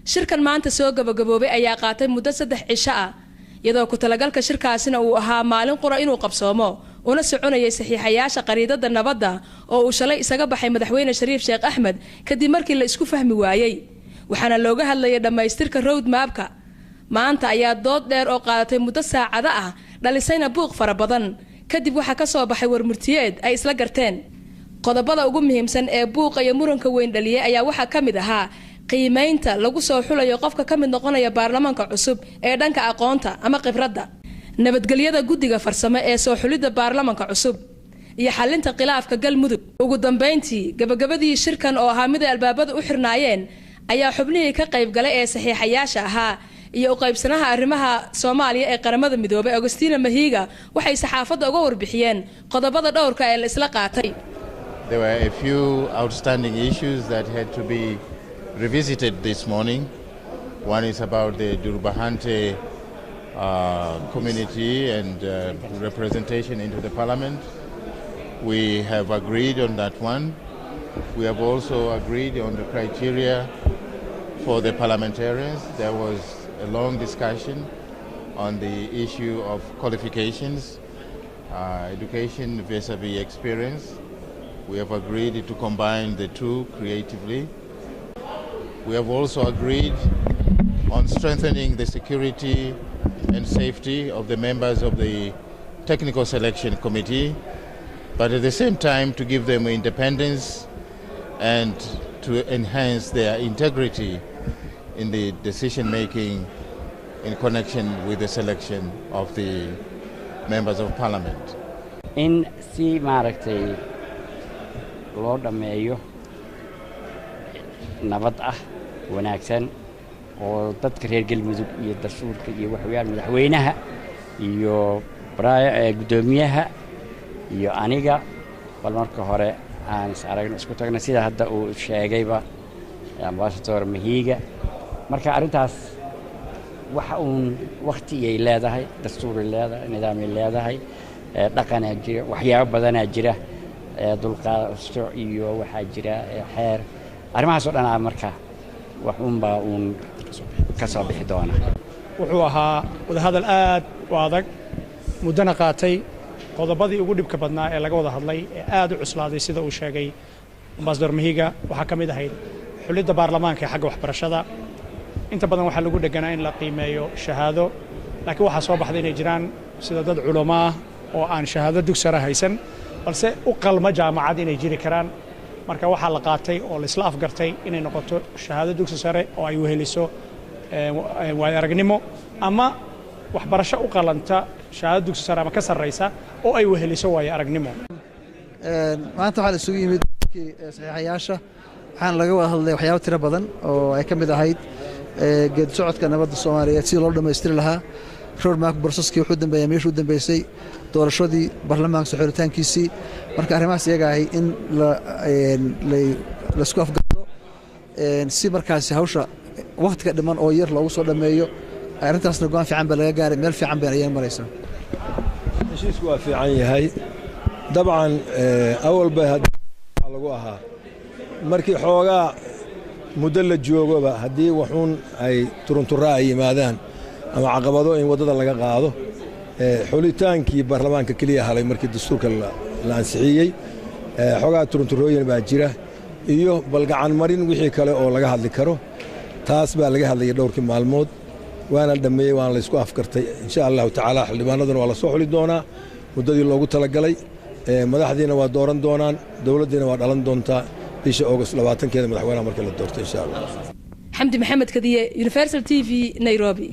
shirkan maanta soo gabagaboobay ayaa qaatay muddo 3 cisho ah iyadoo ku talagalka shirkaasina uu ahaa maalin qura inuu qabsoomo una soconayay saxiixayaasha qariidada nabadda oo uu shalay isaga baxay madaxweyne Shariif Sheekh Axmed kadib markii la isku fahmi waayay waxaana looga hadlayay dhamaystirka road mapka maanta ayaa dood dheer oo qaadatay muddo saacado ah dhalisayna buuq fara badan kadib waxa ka soo baxay warmurtiyeed ay isla garteen qodobada ugu muhiimsan ee buuqa iyo muranka weyn dhaliyay ayaa waxa kamid ahaa qiimeynta lagu soo xulayo qofka kamid noqonaya baarlamaanka cusub ee dhanka aqoonta ama khibradda nabadgelyada guddiga farsamo ee soo xulida baarlamaanka cusub iyo xalinta khilaafka galmudug ugu dambeyntii gabagabadii shirkan oo ahaa mid albaabada u xirnaayeen ayaa xubnihii ka qayb galay ee saxiixayaasha ahaa iyo u qaybsanaha arrimaha Soomaaliya ee qaramada midoobay Agustina Mahiga waxay saxaafadda uga warbixiyeen qodobada dhowrka ee la isla qaatay. There were a few outstanding issues that had to be revisited this morning. One is about the Durbahante community and representation into the parliament. We have agreed on that one. We have also agreed on the criteria for the parliamentarians. There was a long discussion on the issue of qualifications, education vis-a-vis experience. We have agreed to combine the two creatively. We have also agreed on strengthening the security and safety of the members of the Technical Selection Committee, but at the same time to give them independence and to enhance their integrity in the decision-making in connection with the selection of the members of parliament. In si maaragtay loo dhameeyo nabad ah wanaagsan oo dadka reer galmudug iyo dastuurka iyo waxyaal madaxweynaha iyo gudoomiyaha iyo aniga bal marka hore aan aragno isku tagna sida hadda uu sheegayba ambassador Mahiga marka arintaas waxa uu waqti ay leedahay dastuur leedahay nidaam leedahay dhaqan jira waxyaabo badan jira dulqaasho iyo waxa jira xeer arrimahaas oo dhan marka waxun baa uu ka soo bixi doona wuxuu ahaa wada hadal aad u adag mudana qaatay qodobadii ugu dhibka badnaa ee laga wada hadlay ee aad u cuslaaday sida uu sheegay ambassador Mahiga waxa kamid ahayd xulidda baarlamaanka xagga waxbarashada inta badan waxa lagu dhaganaa in la qiimeeyo shahaado laakiin waxa soo baxday inay jiraan sida dad culimo ah oo aan shahaado dugsi sare haysan balse u qalma jaamacad inay jiri karaan marka waxa la qaatay oo la isla afgartay inay noqoto shahaado dugsi sare oo ay weheliso waay aragnimo ama waxbarasho u qalanta shahaado dugsi sare ama ka sarreysa oo ay weheliso waay aragnimo maanta waxa la isugu yimid saxiixayaasha waxaan laga wada hadlay waxyaabo tiro badan oo ay ka mid ahayd geed socodka nabadda Soomaaliyeed si loo dhameystiri lahaa roadmap processkii wuxuu dambeeyay meeshuu dambeysay doorashadii baarlamaanka soo xiritaankiisii marka arrimahaas iyaga ahay in la isku afgarto si markaasi hawsha waqtiga dhiman oo yar loogu soo dhameeyo arrintaasna go'aan fiican baa laga gaaray meel fiican baa ayay maraysaa heshiisku waa fiican yahay dabcan awalba lagu ahaa markii xoogaa muddo la joogaba haddii waxuun ay turunturaa ay yimaadaan ama caqabado in waddada laga qaado xulitaankii baarlamaanka keliya halay markii dastuurka la ansixiyey xoogaa turunturooyin baa jira iyo balgacan marin wixii kale oo laga hadli karo taas baa laga hadlayay dhowrkii maalmood waana dhameeyey waana la isku afkartay insha allahu tacaala xildhibaanaduna waa la soo xuli doonaa muddadii loogu talagalay madaxdiina waa dooran doonaan dowladdiina waa dhalan doontaa bisha August 20keeda madaxweynaha markii la doorto insha Allah. Xamdi Maxamed Kadiye, Universal TV, Nairobi.